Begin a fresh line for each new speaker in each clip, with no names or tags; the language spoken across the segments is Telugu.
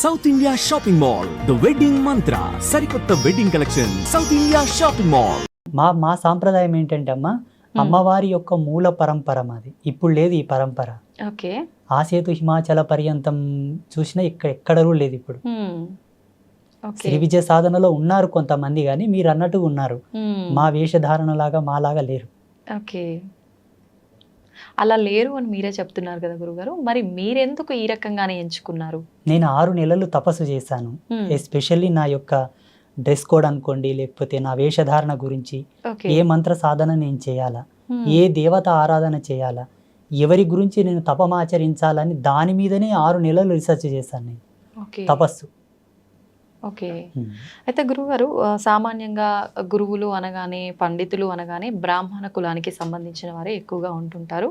South India shopping mall the wedding మంత్ర సరికొత్త wedding collection south India shopping mall.
మా సాంప్రదాయం ఏంటంటే అమ్మవారి యొక్క మూల పరంపర మాది. ఇప్పుడు లేదు ఈ పరంపర.
ఓకే.
ఆసేతు హిమాచల పర్యంతం చూసినా ఎక్కడూ లేదు ఇప్పుడు. శ్రీ విజయ సాధనలో ఉన్నారు కొంతమంది, కానీ మీరు అన్నట్టుగా ఉన్నారు. మా వేషధారణ లాగా మాలాగా లేరు.
ఓకే, అలా లేరు అని మీరే చెప్తున్నారు కదా గురుగారు. మరి మీరెందుకు ఈ రకంగానే ఎంచుకున్నారు?
నేను 6 నెలలు తపస్సు చేశాను. ఎస్పెషల్లీ నా యొక్క డ్రెస్ కోడ్ అనుకోండి, లేకపోతే నా వేషధారణ గురించి, ఏ మంత్ర సాధన నేను చేయాలా, ఏ దేవత ఆరాధన చేయాలా, ఎవరి గురించి నేను తపమాచరించాలని దాని మీదనే 6 నెలలు రీసెర్చ్ చేశాను నేను. తపస్సు.
ఓకే. అయితే గురుగారు, సామాన్యంగా గురువులు అనగానే, పండితులు అనగానే బ్రాహ్మణ కులానికి సంబంధించిన వారే ఎక్కువగా ఉంటుంటారు.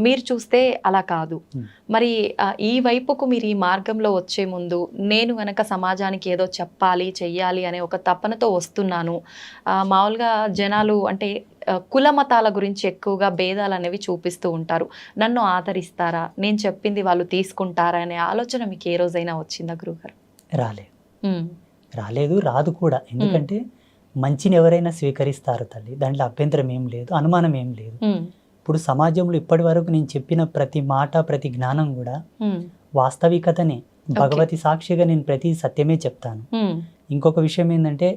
మీరు చూస్తే అలా కాదు. మరి ఈ వైపుకు మీరు ఈ మార్గంలో వచ్చే ముందు నేను గనక సమాజానికి ఏదో చెప్పాలి, చెయ్యాలి అనే ఒక తపనతో వస్తున్నాను. మామూలుగా జనాలు అంటే కుల మతాల గురించి ఎక్కువగా భేదాలు అనేవి చూపిస్తూ ఉంటారు. నన్ను ఆదరిస్తారా, నేను చెప్పింది వాళ్ళు తీసుకుంటారా అనే ఆలోచన మీకు ఏ రోజైనా వచ్చిందా గురుగారు?
రాలేదు, రాదు కూడా. ఎందుకంటే మంచిని ఎవరైనా స్వీకరిస్తారు తల్లి, దాంట్లో అభ్యంతరం ఏం లేదు, అనుమానం ఏం లేదు. ఇప్పుడు సమాజంలో ఇప్పటి వరకు నేను చెప్పిన ప్రతి మాట, ప్రతి జ్ఞానం కూడా వాస్తవికతనే. భగవతి సాక్షిగా నేను ప్రతి సత్యమే చెప్తాను. ఇంకొక విషయం ఏంటంటే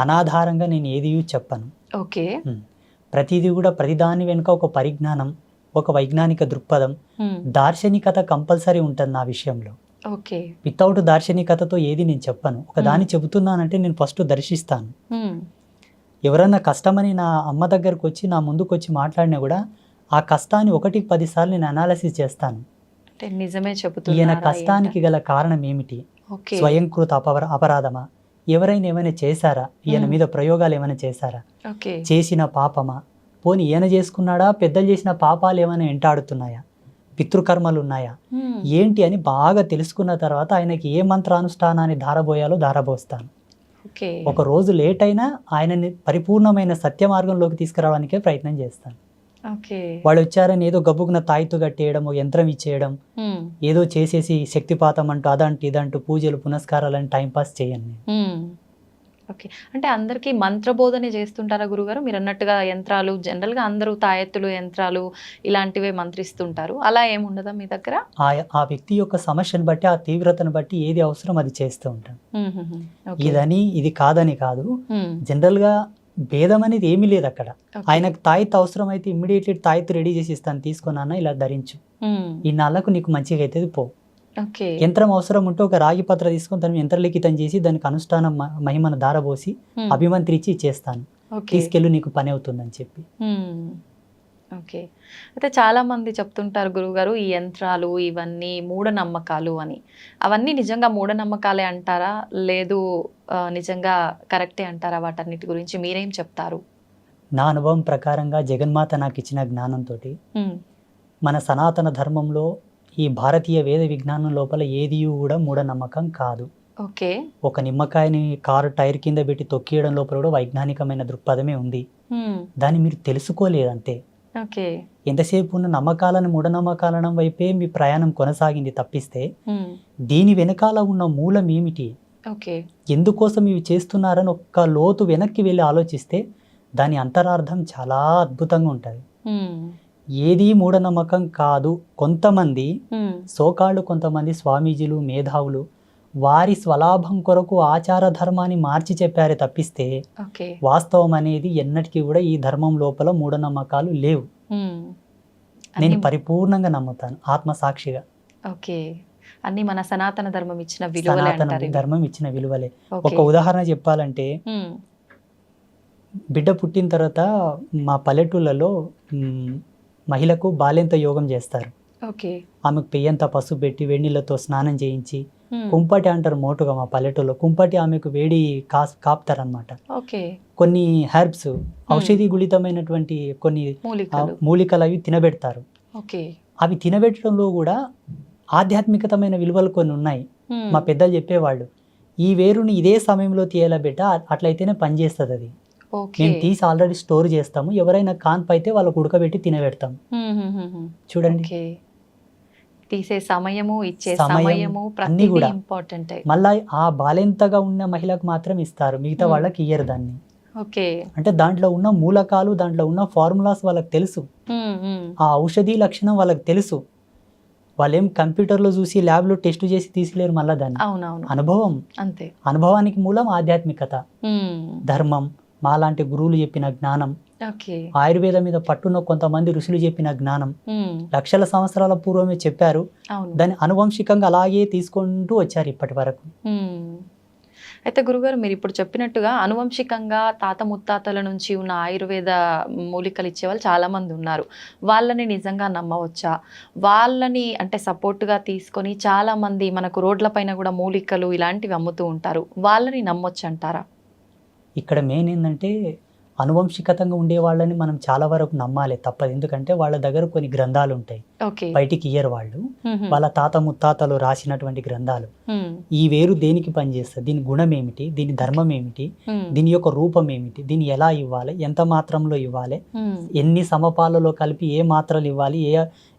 అనాధారంగా నేను ఏది చెప్పను.
ఓకే.
ప్రతిదీ కూడా ప్రతిదాని వెనుక ఒక పరిజ్ఞానం, ఒక వైజ్ఞానిక దృక్పథం, దార్శనికత కంపల్సరీ ఉంటుంది నా విషయంలో.
ఓకే.
వితౌట్ దార్శనికతతో ఏది నేను చెప్పను. ఒక దాన్ని చెబుతున్నానంటే నేను ఫస్ట్ దర్శిస్తాను. ఎవరన్నా కష్టమని నా అమ్మ దగ్గరకు వచ్చి నా ముందుకు వచ్చి మాట్లాడినా కూడా ఆ కష్టాన్ని 1కి 10 సార్లు నేను అనాలిసిస్ చేస్తాను.
నిజమే చెబుతున్నా,
ఈయన కష్టానికి గల కారణం ఏమిటి? స్వయంకృత అపరాధమా? ఎవరైనా ఏమైనా చేశారా? ఈయన మీద ప్రయోగాలు ఏమైనా చేశారా? చేసిన పాపమా? పోనీ ఈయన చేసుకున్నాడా? పెద్దలు చేసిన పాపాలు ఏమైనా వెంటాడుతున్నాయా? పితృకర్మలు ఉన్నాయా? ఏంటి అని బాగా తెలుసుకున్న తర్వాత ఆయనకి ఏ మంత్రానుష్ఠానాన్ని ధారబోయాలో ధారబోస్తాను. ఒక రోజు లేట్ అయినా ఆయనని పరిపూర్ణమైన సత్య మార్గంలోకి తీసుకురావడానికే ప్రయత్నం చేస్తాను. వాళ్ళు వచ్చారని ఏదో గబ్బుకున్న తాయితు కట్టేయడం, యంత్రం ఇచ్చేయడం, ఏదో చేసేసి శక్తిపాతం అంటూ అదంటూ ఇదంటూ పూజలు పునస్కారాలని టైంపాస్ చేయను.
ఓకే. అంటే అందరికీ మంత్రబోధనే చేస్తుంటారా గురుగారు? మీరు అన్నట్టుగా యంత్రాలు జనరల్గా అందరూ తాయెత్తులు, యంత్రాలు ఇలాంటివే మంత్రిస్తుంటారు. అలా ఏముండదా మీ దగ్గర?
ఆ వ్యక్తి యొక్క సమస్యను బట్టి, ఆ తీవ్రతను బట్టి ఏది అవసరం అది చేస్తూ ఉంటాను. ఇదని ఇది కాదని కాదు. జనరల్ గా భేదం అనేది ఏమీ లేదు అక్కడ. ఆయనకు తాయెత్తు అవసరం అయితే ఇమ్మీడియట్లీ తాయెత్తు రెడీ చేసి ఇస్తాను, తీసుకున్నా ఇలా ధరించు, ఈ నాళ్ళకు నీకు మంచిగా అవుతుంది పో. యంత్రం అవసరం ఉంటే ఒక రాగి పత్ర తీసుకొని దాన్ని యంత్రలిఖితం చేసి దానికి అనుష్ఠానం మహిమను దారబోసి అభిమంత్రించి ఇచ్చేస్తాను, తీసుకెళ్ళు నీకు పని అవుతుందని చెప్పి.
ఓకే. అయితే చాలా మంది చెప్తుంటారు గురుగారు, ఈ యంత్రాలు ఇవన్నీ మూఢనమ్మకాలు అని. అవన్నీ నిజంగా మూఢనమ్మకాలే అంటారా, లేదు నిజంగా కరెక్టే అంటారా? వాటన్నిటి గురించి మీరేం చెప్తారు?
నా అనుభవం ప్రకారంగా జగన్మాత నాకు ఇచ్చిన జ్ఞానంతో మన సనాతన ధర్మంలో ఈ భారతీయ వేద విజ్ఞానం లోపల ఏది కూడా మూఢనమ్మకం కాదు.
ఓకే.
ఒక నిమ్మకాయని కారు టైర్ కింద పెట్టి తొక్కియడం లోపల కూడా వైజ్ఞానికమైన దృక్పథమే ఉంది. దాన్ని మీరు తెలుసుకోలేదంతే. ఎంతసేపు ఉన్న నమ్మకాలను మూఢనమ్మకాలను వైపే మీ ప్రయాణం కొనసాగింది తప్పిస్తే దీని వెనకాల ఉన్న మూలం ఏమిటి, ఎందుకోసం ఇవి చేస్తున్నారని ఒక్క లోతు వెనక్కి వెళ్ళి ఆలోచిస్తే దాని అంతరార్థం చాలా అద్భుతంగా ఉంటుంది. ఏది మూఢనమ్మకం కాదు. కొంతమంది సోకాళ్ళు, కొంతమంది స్వామీజీలు, మేధావులు వారి స్వలాభం కొరకు ఆచార ధర్మాన్ని మార్చి చెప్పారే తప్పిస్తే వాస్తవం అనేది ఎన్నటికీ కూడా ఈ ధర్మం లోపల మూఢనమ్మకాలు లేవు. నేను పరిపూర్ణంగా నమ్ముతాను ఆత్మసాక్షిగా.
ఓకే. అన్ని మన సనాతన ధర్మం ఇచ్చిన విలువలే.
సనాతన ధర్మం ఇచ్చిన విలువలే. ఒక ఉదాహరణ చెప్పాలంటే, బిడ్డ పుట్టిన తర్వాత మా పల్లెటూళ్ళలో మహిళకు బాల్యంత యోగం చేస్తారు. ఆమెకు పెయ్యంత పసుపు పెట్టి వెన్నీళ్ళతో స్నానం చేయించి కుంపటి అంటారు మోటుగా మా పల్లెటూరులో. కుంపటి ఆమెకు వేడి కాపుతారనమాట. కొన్ని హెర్బ్స్, ఔషధి గుళితమైనటువంటి కొన్ని మూలికలు అవి తినబెడతారు. అవి తినబెట్టడంలో కూడా ఆధ్యాత్మికతమైన విలువలు కొన్ని ఉన్నాయి. మా పెద్దలు చెప్పేవాళ్ళు, ఈ వేరుని ఇదే సమయంలో తీయాల బిడ్డ, అట్లయితేనే పనిచేస్తుంది అది. మేము తీసి ఆల్రెడీ స్టోర్ చేస్తాము, ఎవరైనా కాన్పు అయితే వాళ్ళకు ఉడకబెట్టి తినబెడతాము. చూడండి,
తీసే సమయము, ఇచ్చే
సమయం
సమయము
అన్నీ
ప్రతిదీ
కూడా.
ఇంపార్టెంటే.
మళ్ళా ఆ బాలెంతగా ఉన్న మహిళకు మాత్రం ఇస్తారు, మిగతా వాళ్ళకి ఇయ్యరు దాన్ని.
ఓకే.
అంటే దాంట్లో ఉన్న మూలకాలు, దాంట్లో ఉన్న ఫార్ములాస్ వాళ్ళకి తెలుసు, ఆ ఔషధి లక్షణం వాళ్ళకి తెలుసు. వాళ్ళేం కంప్యూటర్లో చూసి ల్యాబ్లో టెస్ట్ చేసి తీసిలేరు మళ్ళీ దాన్ని.
అవునవును,
అనుభవం,
అంతే.
అనుభవానికి మూలం ఆధ్యాత్మికత, ధర్మం, మాలాంటి గురువులు చెప్పిన జ్ఞానం,
ఓకే.
ఆయుర్వేదం మీద పట్టున్న కొంతమంది ఋషులు చెప్పిన జ్ఞానం లక్షల సంవత్సరాల పూర్వమే చెప్పారు.
అవును.
దాన్ని అనువంశికంగా అలాగే తీసుకుంటూ వచ్చారు ఇప్పటి వరకు.
అయితే గురుగారు, మీరు ఇప్పుడు చెప్పినట్టుగా అనువంశికంగా తాత ముత్తాతల నుంచి ఉన్న ఆయుర్వేద మూలికలు ఇచ్చేవాళ్ళు చాలా మంది ఉన్నారు. వాళ్ళని నిజంగా నమ్మవచ్చా? వాళ్ళని అంటే సపోర్ట్గా తీసుకొని చాలా మంది మనకు రోడ్ల పైన కూడా మూలికలు ఇలాంటివి అమ్ముతూ ఉంటారు. వాళ్ళని నమ్మొచ్చు అంటారా?
ఇక్కడ మెయిన్ ఏంటంటే అనువంశికతంగా ఉండే వాళ్ళని మనం చాలా వరకు నమ్మాలి, తప్పదు. ఎందుకంటే వాళ్ళ దగ్గర కొన్ని గ్రంథాలు ఉంటాయి,
ఓకే.
బయటికి ఇయ్యరు వాళ్ళు. వాళ్ళ తాత ముత్తాతలు రాసినటువంటి గ్రంథాలు. ఈ వేరు దేనికి పనిచేస్తుంది, దీని గుణం ఏమిటి, దీని ధర్మం ఏమిటి, దీని యొక్క రూపం ఏమిటి, దీన్ని ఎలా ఇవ్వాలి, ఎంత మాత్రంలో ఇవ్వాలి, ఎన్ని సమపాలలో కలిపి ఏ మాత్రలు ఇవ్వాలి,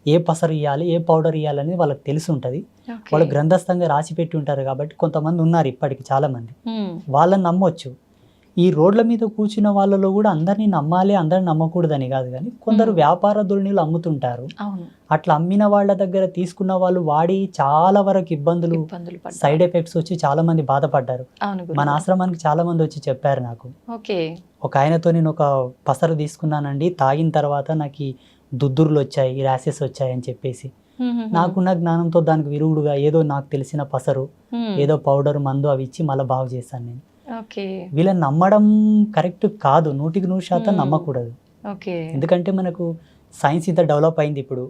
ఏ పసరు ఇవ్వాలి, ఏ పౌడర్ ఇవ్వాలని వాళ్ళకి తెలిసి ఉంటుంది. వాళ్ళు గ్రంథస్థంగా రాసి పెట్టి ఉంటారు. కాబట్టి కొంతమంది ఉన్నారు ఇప్పటికి చాలా మంది, వాళ్ళని నమ్మొచ్చు. ఈ రోడ్ల మీద కూర్చున్న వాళ్ళలో కూడా అందరినీ నమ్మాలి, అందరిని నమ్మకూడదని కాదు, కానీ కొందరు వ్యాపార ధోరణిలు అమ్ముతుంటారు. అట్లా అమ్మిన వాళ్ళ దగ్గర తీసుకున్న వాళ్ళు వాడి చాలా వరకు ఇబ్బందులు, సైడ్ ఎఫెక్ట్స్ వచ్చి చాలా మంది బాధపడ్డారు. మన ఆశ్రమానికి చాలా మంది వచ్చి చెప్పారు నాకు. ఒక ఆయనతో నేను ఒక పసరు తీసుకున్నానండి, తాగిన తర్వాత నాకు దుద్దుర్లు వచ్చాయి, ర్యాసెస్ వచ్చాయి అని చెప్పేసి, నాకున్న జ్ఞానంతో దానికి విరుగుడుగా ఏదో నాకు తెలిసిన పసరు, ఏదో పౌడర్, మందు అవి ఇచ్చి మళ్ళీ బాగు చేశాను నేను. వీళ్ళని నమ్మడం కరెక్ట్ కాదు, 100% నమ్మకూడదు. ఎందుకంటే మనకు సైన్స్ ఇంత డెవలప్ అయింది ఇప్పుడు,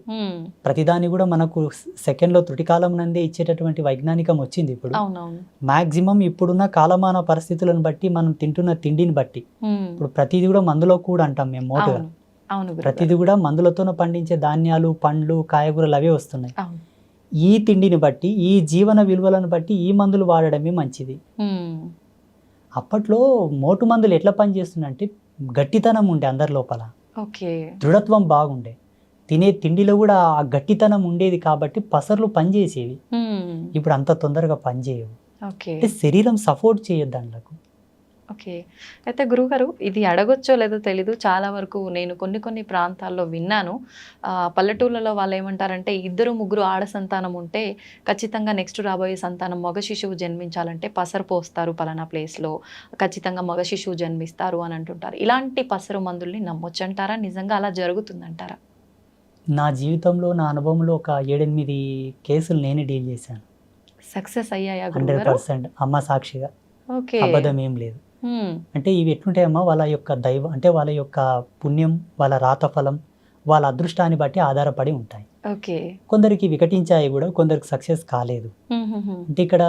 ప్రతిదాని కూడా మనకు సెకండ్లో త్రుటికాలం నందే ఇచ్చేటటువంటి వైజ్ఞానికం వచ్చింది ఇప్పుడు. మాక్సిమం ఇప్పుడున్న కాలమాన పరిస్థితులను బట్టి, మనం తింటున్న తిండిని బట్టి, ఇప్పుడు ప్రతిదీ కూడా మందులో కూడా అంటాం మేము మోటుగా, ప్రతిదీ కూడా మందులతోనే పండించే ధాన్యాలు, పండ్లు, కాయగూరలు అవే వస్తున్నాయి. ఈ తిండిని బట్టి, ఈ జీవన విలువలను బట్టి ఈ మందులు వాడడమే మంచిది. అప్పట్లో మోటు మందులు ఎట్లా పనిచేస్తుందంటే గట్టితనం ఉండే అందరి లోపల, దృఢత్వం బాగుండే, తినే తిండిలో కూడా ఆ గట్టితనం ఉండేది కాబట్టి పసర్లు పనిచేసేవి. ఇప్పుడు అంత తొందరగా పనిచేయవు, అంటే శరీరం సపోర్ట్ చేయదు దాంట్లకు.
ఓకే. అయితే గురువుగారు, ఇది అడగొచ్చో లేదో తెలీదు, చాలా వరకు నేను కొన్ని ప్రాంతాల్లో విన్నాను. పల్లెటూళ్ళలో వాళ్ళు ఏమంటారంటే 2-3 ఆడ సంతానం ఉంటే ఖచ్చితంగా నెక్స్ట్ రాబోయే సంతానం మగ శిశువు జన్మించాలంటే పసరు పోస్తారు పలానా ప్లేస్లో, ఖచ్చితంగా మగ శిశువు జన్మిస్తారు అని అంటుంటారు. ఇలాంటి పసరు మందుల్ని నమ్మొచ్చంటారా? నిజంగా అలా జరుగుతుందంటారా?
నా జీవితంలో, నా అనుభవంలో ఒక 7-8 కేసులు నేనే డీల్ చేశాను.
సక్సెస్ అయ్యాయా?
100% అమ్మ సాక్షిగా, అబద్ధం ఏం లేదు. అంటే ఇవి ఎట్లుంటాయమ్మా, వాళ్ళ యొక్క దైవం అంటే వాళ్ళ యొక్క పుణ్యం, వాళ్ళ రాతఫలం, వాళ్ళ అదృష్టాన్ని బట్టి ఆధారపడి ఉంటాయి. కొందరికి వికటించాయి కూడా, కొందరికి సక్సెస్ కాలేదు. అంటే ఇక్కడ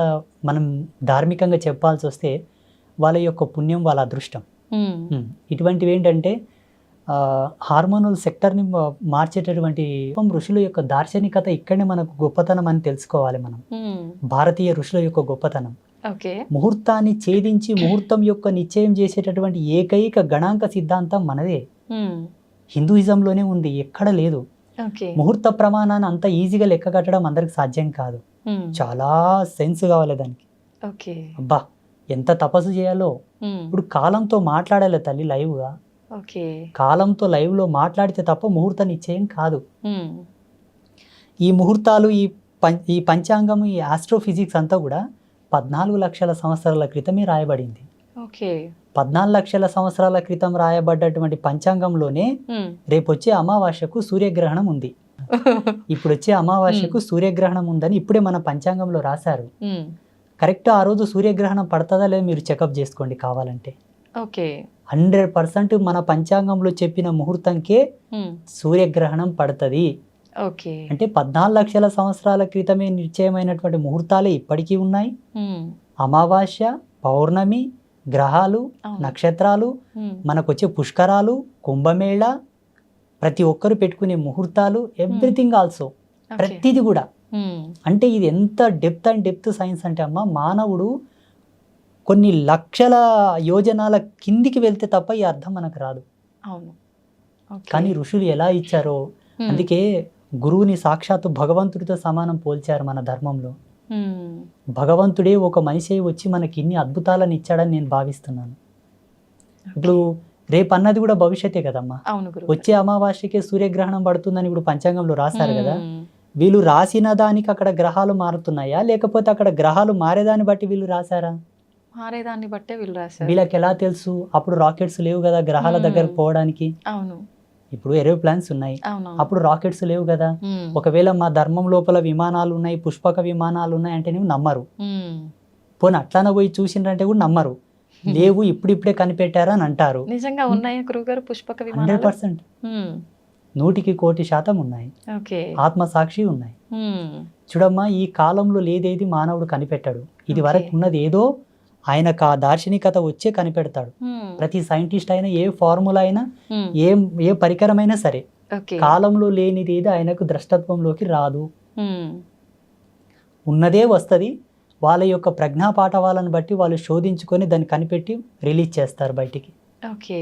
మనం ధార్మికంగా చెప్పాల్సి వస్తే వాళ్ళ యొక్క పుణ్యం, వాళ్ళ అదృష్టం. ఇటువంటివి ఏంటంటే హార్మోనల్ సెక్టర్ని మార్చేటటువంటి ఋషుల యొక్క దార్శనికత ఇక్కడనే మనకు గొప్పతనం అని తెలుసుకోవాలి మనం. భారతీయ ఋషుల యొక్క గొప్పతనం, ముహూర్తాన్ని ఛేదించి ముహూర్తం యొక్క నిశ్చయం చేసేటటువంటి ఏకైక గణాంక సిద్ధాంతం మనదే. హిందూయిజంలోనే ఉంది, ఎక్కడ లేదు. ముహూర్త ప్రమాణాన్ని అంత ఈజీగా లెక్క కట్టడం అందరికి సాధ్యం కాదు, చాలా సెన్స్ కావాలి దానికి. అబ్బా ఎంత తపస్సు చేయాలో. ఇప్పుడు కాలంతో మాట్లాడాలి తల్లి లైవ్గా, కాలంతో లైవ్లో మాట్లాడితే తప్ప ముహూర్త నిశ్చయం కాదు. ఈ ముహూర్తాలు, ఈ పంచాంగం, ఈ ఆస్ట్రోఫిజిక్స్ అంతా కూడా 14 లక్షల సంవత్సరాల క్రితమే రాయబడింది. 14 లక్షల సంవత్సరాల క్రితం రాయబడ్డటువంటి పంచాంగంలోనే రేపు వచ్చే అమావాస్యకు సూర్యగ్రహణం ఉంది, ఇప్పుడు వచ్చే అమావాస్యకు సూర్యగ్రహణం ఉందని ఇప్పుడే మన పంచాంగంలో రాశారు. కరెక్ట్ ఆ రోజు సూర్యగ్రహణం పడుతుందా లేదా మీరు చెకప్ చేసుకోండి కావాలంటే. 100% మన పంచాంగంలో చెప్పిన ముహూర్తంకే సూర్యగ్రహణం పడుతుంది. అంటే 14 లక్షల సంవత్సరాల క్రితమే నిశ్చయమైనటువంటి ముహూర్తాలే ఇప్పటికీ ఉన్నాయి. అమావాస్య, పౌర్ణమి, గ్రహాలు, నక్షత్రాలు, మనకు వచ్చే పుష్కరాలు, కుంభమేళ, ప్రతి ఒక్కరు పెట్టుకునే ముహూర్తాలు, ఎవ్రీథింగ్ ఆల్సో, ప్రతిది కూడా. అంటే ఇది ఎంత డెప్త్ సైన్స్ అంటే అమ్మ, మానవుడు కొన్ని లక్షల యోజనాల కిందికి వెళ్తే తప్ప ఈ అర్థం మనకు రాదు. కానీ ఋషులు ఎలా ఇచ్చారో, అందుకే గురువుని సాక్షాత్తు భగవంతుడితో సమానం పోల్చారు మన ధర్మంలో.
ఉమ్,
భగవంతుడే ఒక మనిషి అయి వచ్చి మనకి ఇన్ని అద్భుతాలను ఇచ్చాడని నేను భావిస్తున్నాను. ఇప్పుడు రేపు అన్నది కూడా భవిష్యత్తే కదమ్మా.
అవును గురువు.
వచ్చే అమావాస్యకే సూర్యగ్రహణం పడుతుందని ఇప్పుడు పంచాంగంలో రాశారు కదా.
ఉమ్,
వీళ్ళు రాసిన దానికి అక్కడ గ్రహాలు మారుతున్నాయా, లేకపోతే అక్కడ గ్రహాలు మారేదాన్ని బట్టి వీళ్ళు రాశారా?
మారేదాన్ని బట్టే వీళ్ళు రాశారు.
వీళ్ళకి ఎలా తెలుసు? అప్పుడు రాకెట్స్ లేవు కదా గ్రహాల దగ్గర పోవడానికి.
అవును
ఇప్పుడు ఏరోప్లాన్స్ ఉన్నాయి,
అవును.
అప్పుడు రాకెట్స్ లేవు కదా.
ఉమ్,
ఒకవేళ మా ధర్మం లోపల విమానాలు ఉన్నాయి, పుష్పక విమానాలు ఉన్నాయి అంటే నువ్వు నమ్మరు.
ఉమ్,
పోనీ అట్లానే పోయి చూసిండ్రంటే కూడా నమ్మరు. లేవు ఇప్పుడిప్పుడే కనిపెట్టారా అని అంటారు.
నిజంగా ఉన్నాయా గురువుగారు పుష్పక
100%,
విమానాలు?
100% ఉన్నాయి.
ఓకే.
ఆత్మసాక్షి ఉన్నాయి.
ఉమ్,
చూడమ్మా, ఈ కాలంలో లేదేది మానవుడు కనిపెట్టాడు. ఇది వరకు
Okay.
ఉన్నది ఏదో ఆయనకు ఆ దార్శనికత వచ్చే కనిపెడతాడు.
ఉమ్,
ప్రతి సైంటిస్ట్ అయినా, ఏ ఫార్ములా అయినా,
ఉమ్,
ఏ పరికరమైనా సరే
ఓకే.
కాలంలో లేనిది ఏది ఆయనకు ద్రష్టత్వంలోకి రాదు.
ఉమ్,
ఉన్నదే వస్తుంది. వాళ్ళ యొక్క ప్రజ్ఞాపాఠవాలను బట్టి వాళ్ళు శోధించుకొని దాన్ని కనిపెట్టి రిలీజ్ చేస్తారు బయటికి.
ఓకే.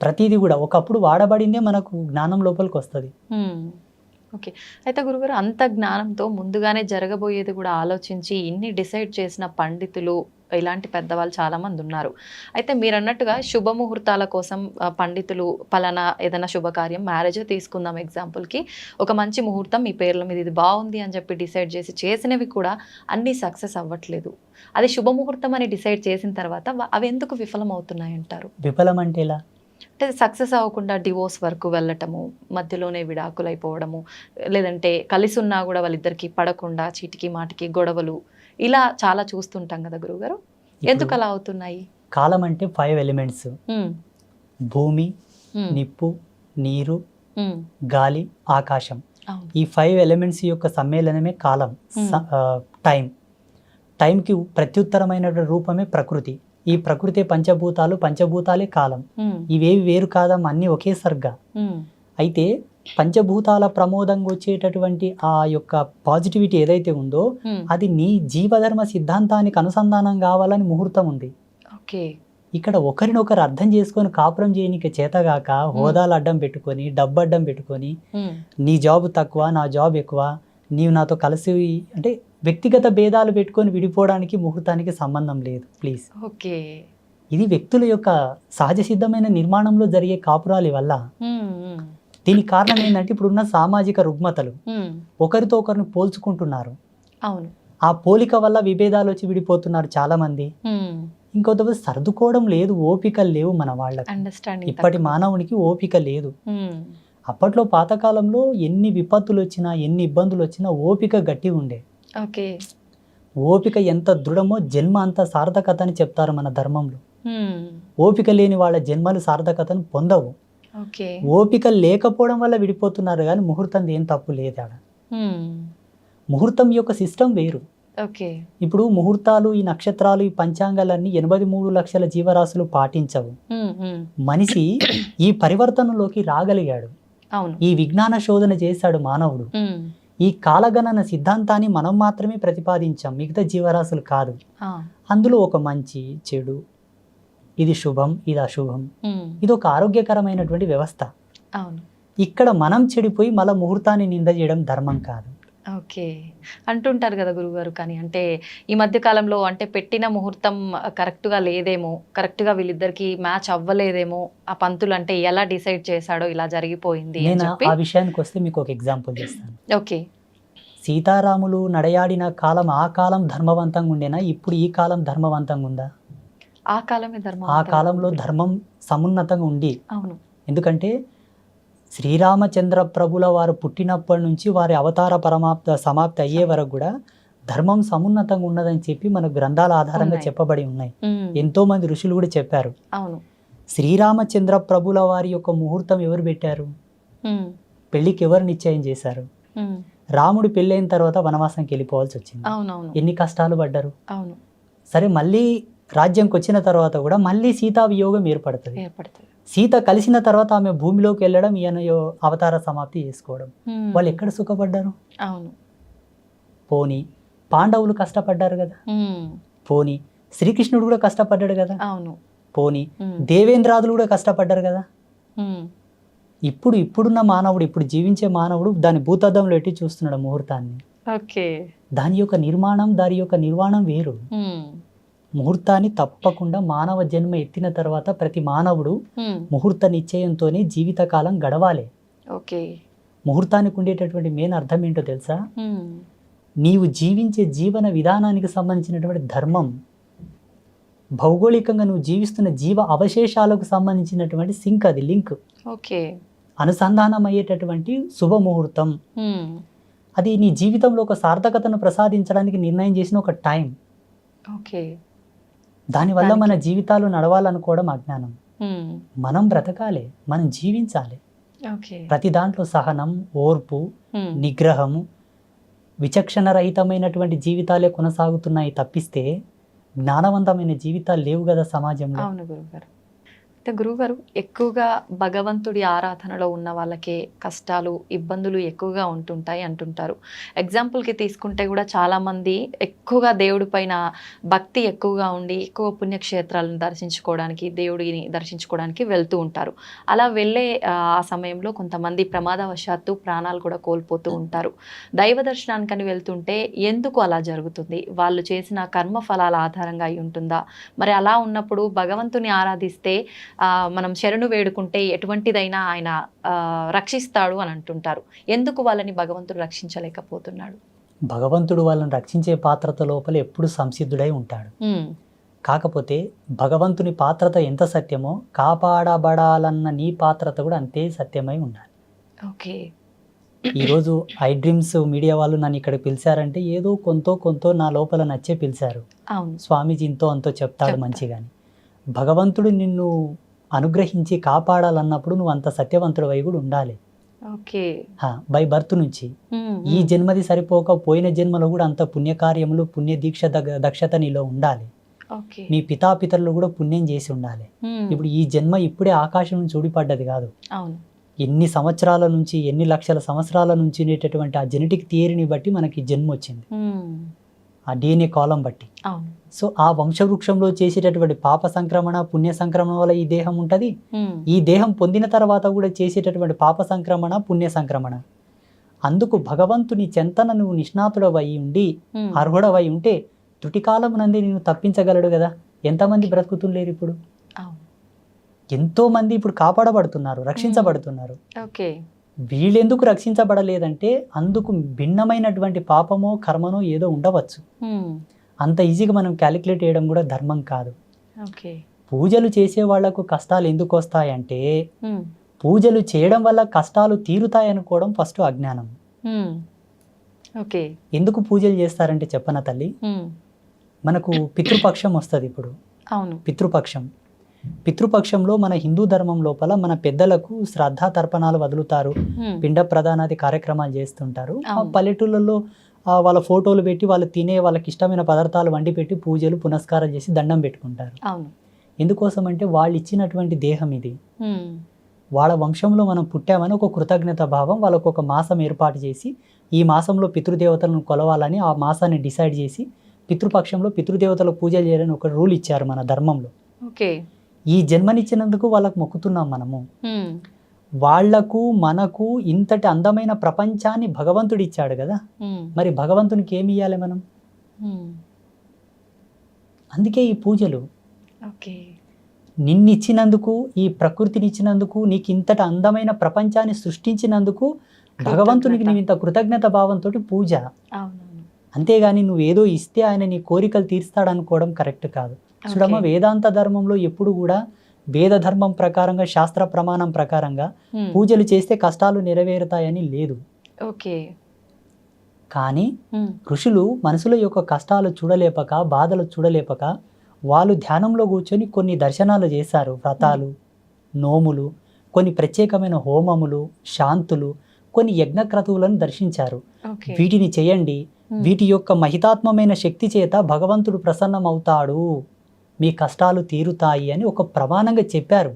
ప్రతిదీ కూడా ఒకప్పుడు వాడబడిందే మనకు జ్ఞానం లోపలికి వస్తుంది.
ఉమ్, ఓకే. అయితే గురుగారు అంత జ్ఞానంతో ముందుగానే జరగబోయేది కూడా ఆలోచించి ఇన్ని డిసైడ్ చేసిన పండితులు ఇలాంటి పెద్దవాళ్ళు చాలా మంది ఉన్నారు. అయితే మీరు అన్నట్టుగా శుభముహూర్తాల కోసం పండితులు పలానా ఏదైనా శుభకార్యం మ్యారేజ్ తీసుకుందాం ఎగ్జాంపుల్కి, ఒక మంచి ముహూర్తం మీ పేర్ల మీద ఇది బాగుంది అని చెప్పి డిసైడ్ చేసినవి కూడా అన్నీ సక్సెస్ అవ్వట్లేదు. అది శుభముహూర్తం అని డిసైడ్ చేసిన తర్వాత అవి ఎందుకు విఫలం అవుతున్నాయి అంటారు?
విఫలం అంటే ఎలా?
అంటే సక్సెస్ అవ్వకుండా డివోర్స్ వరకు వెళ్ళటము, మధ్యలోనే విడాకులు అయిపోవడము, లేదంటే కలిసి ఉన్నా కూడా వాళ్ళిద్దరికి పడకుండా చీటికి మాటికి గొడవలు, ఇలా చాలా చూస్తుంటాం కదా గురువుగారు. ఎందుకు అలా అవుతున్నాయి?
కాలం అంటే 5 ఎలిమెంట్స్:
ఉమ్,
భూమి,
ఉమ్,
నిప్పు, నీరు,
ఉమ్,
గాలి, ఆకాశం.
అవును.
ఈ 5 ఎలిమెంట్స్ యొక్క సమ్మేళనమే కాలం. టైంకి ప్రత్యుత్తరమైన రూపమే ప్రకృతి. ఈ ప్రకృతి పంచభూతాలు, పంచభూతాలే కాలం.
ఉమ్,
ఇవేవి వేరు కాదమ్మా, అన్నీ ఒకే సర్గా.
ఉమ్,
అయితే పంచభూతాల ప్రమోదంగా వచ్చేటటువంటి ఆ యొక్క పాజిటివిటీ ఏదైతే ఉందో
ఉమ్,
అది నీ జీవధర్మ సిద్ధాంతానికి అనుసంధానం కావాలని ముహూర్తం ఉంది.
ఓకే.
ఇక్కడ ఒకరినొకరు అర్థం చేసుకొని కాపురం చేయనీకి చేతగాక హోదాలు అడ్డం పెట్టుకొని, డబ్బు అడ్డం పెట్టుకొని,
ఉమ్,
నీ జాబ్ తక్కువ నా జాబ్ ఎక్కువ, నీవు నాతో కలిసి అంటే వ్యక్తిగత భేదాలు పెట్టుకొని విడిపోవడానికి ముహూర్తానికి సంబంధం లేదు. Please,
okay.
ఇది వ్యక్తుల యొక్క సహజ సిద్ధమైన నిర్మాణంలో జరిగే కాపురాలి వల్ల.
ఉమ్, ఉమ్,
దీనికి కారణం ఏంటంటే ఇప్పుడున్న సామాజిక రుగ్మతలు.
ఉమ్,
ఒకరితో ఒకరిని పోల్చుకుంటున్నారు.
అవును.
ఆ పోలిక వల్ల విభేదాలు వచ్చి విడిపోతున్నారు చాలా మంది.
ఉమ్,
ఇంకొంత సర్దుకోవడం లేదు, ఓపికలు లేవు మన వాళ్ళకి.
అండర్స్టాండింగ్
ఇప్పటి మానవునికి ఓపిక లేదు.
ఉమ్,
అప్పట్లో పాతకాలంలో ఎన్ని విపత్తులు వచ్చినా, ఎన్ని ఇబ్బందులు వచ్చినా ఓపిక గట్టి ఉండే.
ఓకే.
ఓపిక ఎంత దృఢమో జన్మ అంత సార్థకత అని చెప్తారు మన ధర్మంలో.
ఉమ్,
ఓపిక లేని వాళ్ళ జన్మలు సార్థకతను పొందవు.
ఓకే.
ఓపిక లేకపోవడం వల్ల విడిపోతున్నారు, కానీ ముహూర్తం ఏం తప్పు లేదు ఆడ.
ఉమ్,
ముహూర్తం యొక్క సిస్టమ్ వేరు.
ఓకే.
ఇప్పుడు ముహూర్తాలు, ఈ నక్షత్రాలు, ఈ పంచాంగాలన్నీ 83 లక్షల జీవరాశులు పాటించవు.
ఉమ్, ఉమ్,
మనిషి ఈ పరివర్తనలోకి రాగలిగాడు.
అవును.
ఈ విజ్ఞాన శోధన చేశాడు మానవుడు.
ఉమ్,
ఈ కాలగణన సిద్ధాంతాన్ని మనం మాత్రమే ప్రతిపాదించాం, మిగతా జీవరాశులు కాదు.
ఆ,
అందులో ఒక మంచి చెడు, ఇది శుభం, ఇది అశుభం,
ఉమ్,
ఇది ఒక ఆరోగ్యకరమైనటువంటి వ్యవస్థ.
అవును.
ఇక్కడ మనం చెడిపోయి మళ్ళీ ముహూర్తాన్ని నింద చేయడం ధర్మం కాదు.
ఓకే. అంటుంటారు కదా గురుగారు, కానీ అంటే ఈ మధ్య కాలంలో అంటే పెట్టిన ముహూర్తం కరెక్ట్గా లేదేమో, కరెక్ట్గా వీళ్ళిద్దరికి మ్యాచ్ అవ్వలేదేమో, ఆ పంతులు అంటే ఎలా డిసైడ్ చేశాడో ఇలా జరిగిపోయింది అని
నేను
చెప్పి.
ఆ విషయానికి వస్తే మీకు ఒక ఎగ్జాంపుల్ చేస్తాను.
ఓకే.
సీతారాములు నడయాడిన కాలం ఆ కాలం ధర్మవంతంగా ఉండేనా, ఇప్పుడు ఈ కాలం ధర్మవంతంగా ఉందా?
ఆ కాలమే ధర్మం.
ఆ కాలంలో ధర్మం సమున్నతంగా ఉంది.
అవును.
ఎందుకంటే శ్రీరామచంద్ర ప్రభుల వారు పుట్టినప్పటి నుంచి వారి అవతార సమాప్తి అయ్యే వరకు కూడా ధర్మం సమున్నతంగా ఉన్నదని చెప్పి మన గ్రంథాల ఆధారంగా
ఉన్నాయి.
చెప్పబడి ఉన్నాయి.
ఉమ్,
ఎంతో మంది ఋషులు కూడా చెప్పారు.
అవును.
శ్రీరామచంద్ర ప్రభుల వారి యొక్క ముహూర్తం ఎవరు పెట్టారు?
ఉమ్,
పెళ్లికి ఎవరు నిశ్చయం చేశారు?
ఉమ్,
రాముడు పెళ్ళైన తర్వాత వనవాసంకి వెళ్ళిపోవాల్సి వచ్చింది.
అవునవును.
ఎన్ని కష్టాలు పడ్డారు.
అవును.
సరే, మళ్ళీ రాజ్యంకి వచ్చిన తర్వాత కూడా మళ్ళీ సీతా వియోగం ఏర్పడుతుంది.
ఏర్పడుతుంది.
సీత కలిసిన తర్వాత ఆమె భూమిలోకి వెళ్ళడం, ఈయన అవతార సమాప్తి చేసుకోవడం.
ఉమ్,
వాళ్ళు ఎక్కడ సుఖపడ్డారు?
అవును.
పోనీ పాండవులు కష్టపడ్డారు కదా.
ఉమ్,
పోనీ శ్రీకృష్ణుడు కూడా కష్టపడ్డాడు కదా.
అవును.
పోనీ
ఉమ్,
దేవేంద్రాదులు కూడా కష్టపడ్డారు కదా.
ఉమ్,
ఇప్పుడున్న మానవుడు, ఇప్పుడు జీవించే మానవుడు దాని భూతద్దంలో ఎట్టి చూస్తున్నాడు ముహూర్తాన్ని.
ఓకే.
దాని యొక్క నిర్మాణం, దాని యొక్క నిర్మాణం వేరు. ముహూర్తాన్ని తప్పకుండా మానవ జన్మ ఎత్తిన తర్వాత ప్రతి మానవుడు ముహూర్త నిశ్చయంతోనే జీవితకాలం గడవాలి.
ఓకే.
ముహూర్తానికి ఉండేటటువంటి మెయిన్ అర్థం ఏంటో తెలుసా? నీవు జీవించే జీవన విధానానికి సంబంధించినటువంటి ధర్మం, భౌగోళికంగా నువ్వు జీవిస్తున్న జీవ అవశేషాలకు సంబంధించినటువంటి సింక్, అది లింక్,
ఓకే,
అనుసంధానం అయ్యేటటువంటి శుభముహూర్తం. అది నీ జీవితంలో ఒక సార్థకతను ప్రసాదించడానికి నిర్ణయం చేసిన ఒక టైం.
ఓకే.
దానివల్ల మన జీవితాలు నడవాలనుకోవడం అజ్ఞానం. మనం బ్రతకాలి, మనం జీవించాలి. ప్రతి దాంట్లో సహనం, ఓర్పు, నిగ్రహము, విచక్షణ రహితమైనటువంటి జీవితాలే కొనసాగుతున్నాయి తప్పిస్తే జ్ఞానవంతమైన జీవితాలు లేవు కదా సమాజంలో.
అవును గురుగారు. అయితే గురుగారు, ఎక్కువగా భగవంతుడి ఆరాధనలో ఉన్న వాళ్ళకే కష్టాలు, ఇబ్బందులు ఎక్కువగా ఉంటుంటాయి అంటుంటారు. ఎగ్జాంపుల్కి తీసుకుంటే కూడా చాలామంది ఎక్కువగా దేవుడి పైన భక్తి ఎక్కువగా ఉండి ఎక్కువ పుణ్యక్షేత్రాలను దర్శించుకోవడానికి, దేవుడిని దర్శించుకోవడానికి వెళ్తూ ఉంటారు. అలా వెళ్ళే ఆ సమయంలో కొంతమంది ప్రమాదవశాత్తు ప్రాణాలు కూడా కోల్పోతూ ఉంటారు. దైవ దర్శనానికని వెళ్తుంటే ఎందుకు అలా జరుగుతుంది? వాళ్ళు చేసిన కర్మ ఫలాల ఆధారంగా అయి ఉంటుందా? మరి అలా ఉన్నప్పుడు భగవంతుని ఆరాధిస్తే మనం శరణు వేడుకుంటే ఎటువంటిదైనా ఆయన రక్షిస్తాడు అని అంటుంటారు. ఎందుకు వాళ్ళని భగవంతుడు రక్షించలేకపోతున్నాడు?
భగవంతుడు వాళ్ళని రక్షించే పాత్రత లోపల ఎప్పుడు సంసిద్ధుడై ఉంటాడు. కాకపోతే భగవంతుని పాత్రత ఎంత సత్యమో కాపాడబడాలన్న నీ పాత్రత కూడా అంతే సత్యమై ఉండాలి.
ఓకే.
ఈరోజు ఐ డ్రీమ్స్ మీడియా వాళ్ళు నన్ను ఇక్కడ పిలిచారంటే ఏదో కొంతో నా లోపల నచ్చే పిలిచారు. స్వామీజీ ఇంతో అంతో చెప్తాడు మంచిగాని. భగవంతుడు నిన్ను అనుగ్రహించి కాపాడాలన్నప్పుడు నువ్వు అంత సత్యవంతుడు వై కూడా ఉండాలి. బై బర్త్ నుంచి ఈ జన్మది సరిపోక పోయిన జన్మలో కూడా అంత పుణ్యకార్యములు, పుణ్య దీక్ష దక్షత నీలో ఉండాలి. మీ పితాపితరులు కూడా పుణ్యం చేసి ఉండాలి. ఇప్పుడు ఈ జన్మ ఇప్పుడే ఆకాశం నుంచి ఊడిపడ్డది కాదు. ఎన్ని సంవత్సరాల నుంచి, ఎన్ని లక్షల సంవత్సరాల నుంచి ఉండేటటువంటి ఆ జెనెటిక్ థియరీని బట్టి మనకి జన్మ వచ్చింది, ఆ DNA కాలం బట్టి. సో ఆ వంశవృక్షంలో చేసేటటువంటి పాప సంక్రమణ, పుణ్య సంక్రమణ వల్ల ఈ దేహం ఉంటుంది. ఈ దేహం పొందిన తర్వాత కూడా చేసేటటువంటి పాప సంక్రమణ, పుణ్య సంక్రమణ. అందుకు భగవంతుని చెంతన నువ్వు నిష్ణాతుడవై ఉండి, అర్హుడవై ఉంటే తుటికాలం నంది నేను తప్పించగలడు కదా. ఎంతమంది బ్రతుకుతుండలేరు ఇప్పుడు? ఎంతో మంది ఇప్పుడు కాపాడబడుతున్నారు, రక్షించబడుతున్నారు. వీళ్ళెందుకు రక్షించబడలేదంటే అందుకు భిన్నమైనటువంటి పాపమో కర్మనో ఏదో ఉండవచ్చు. అంత ఈజీగా మనం క్యాలిక్యులేట్ చేయడం కూడా ధర్మం కాదు. పూజలు చేసే వాళ్లకు కష్టాలు ఎందుకు వస్తాయంటే పూజలు చేయడం వల్ల కష్టాలు తీరుతాయనుకోవడం ఫస్ట్ అజ్ఞానం. ఎందుకు పూజలు చేస్తారంటే చెప్పన తల్లి, మనకు పితృపక్షం వస్తుంది. ఇప్పుడు పితృపక్షంలో మన హిందూ ధర్మం లోపల మన పెద్దలకు శ్రద్ధా తర్పణాలు వదులుతారు, పిండ ప్రధానాది కార్యక్రమాలు చేస్తుంటారు. ఆ పల్లెటూళ్ళలో వాళ్ళ ఫోటోలు పెట్టి వాళ్ళు తినే వాళ్ళకి ఇష్టమైన పదార్థాలు వండి పెట్టి పూజలు పునస్కారం చేసి దండం పెట్టుకుంటారు. ఎందుకోసం అంటే వాళ్ళు ఇచ్చినటువంటి దేహం ఇది, వాళ్ళ వంశంలో మనం పుట్టామని ఒక కృతజ్ఞత భావం. వాళ్ళకు ఒక మాసం ఏర్పాటు చేసి ఈ మాసంలో పితృదేవతలను కొలవాలని ఆ మాసాన్ని డిసైడ్ చేసి పితృపక్షంలో పితృదేవతలకు పూజలు చేయాలని ఒక రూల్ ఇచ్చారు మన ధర్మంలో. ఈ జన్మనిచ్చినందుకు వాళ్ళకు మొక్కుతున్నాం మనము. వాళ్లకు మనకు ఇంతటి అందమైన ప్రపంచాన్ని భగవంతుడు ఇచ్చాడు కదా, మరి భగవంతునికి ఏమి ఇవ్వాలి మనం? అందుకే ఈ పూజలు. నిన్నిచ్చినందుకు, ఈ ప్రకృతినిచ్చినందుకు, నీకు ఇంతటి అందమైన ప్రపంచాన్ని సృష్టించినందుకు భగవంతునికి నీవు ఇంత కృతజ్ఞత భావంతో పూజ. అంతేగాని నువ్వేదో ఇస్తే ఆయన నీ కోరికలు తీర్స్తాడనుకోవడం కరెక్ట్ కాదు. చూడమ్మ, వేదాంత ధర్మంలో ఎప్పుడు కూడా వేద ధర్మం ప్రకారంగా, శాస్త్ర ప్రమాణం ప్రకారంగా పూజలు చేస్తే కష్టాలు నెరవేరుతాయని లేదు. కానీ ఋషులు మనసుల యొక్క కష్టాలు చూడలేపక, బాధలు చూడలేపక వాళ్ళు ధ్యానంలో కూర్చొని కొన్ని దర్శనాలు చేశారు. వ్రతాలు, నోములు, కొన్ని ప్రత్యేకమైన హోమములు, శాంతులు, కొన్ని యజ్ఞక్రతువులను దర్శించారు. వీటిని చేయండి, వీటి యొక్క మహితాత్మమైన శక్తి చేత భగవంతుడు ప్రసన్నమవుతాడు, మీ కష్టాలు తీరుతాయి అని ఒక ప్రమాణంగా చెప్పారు.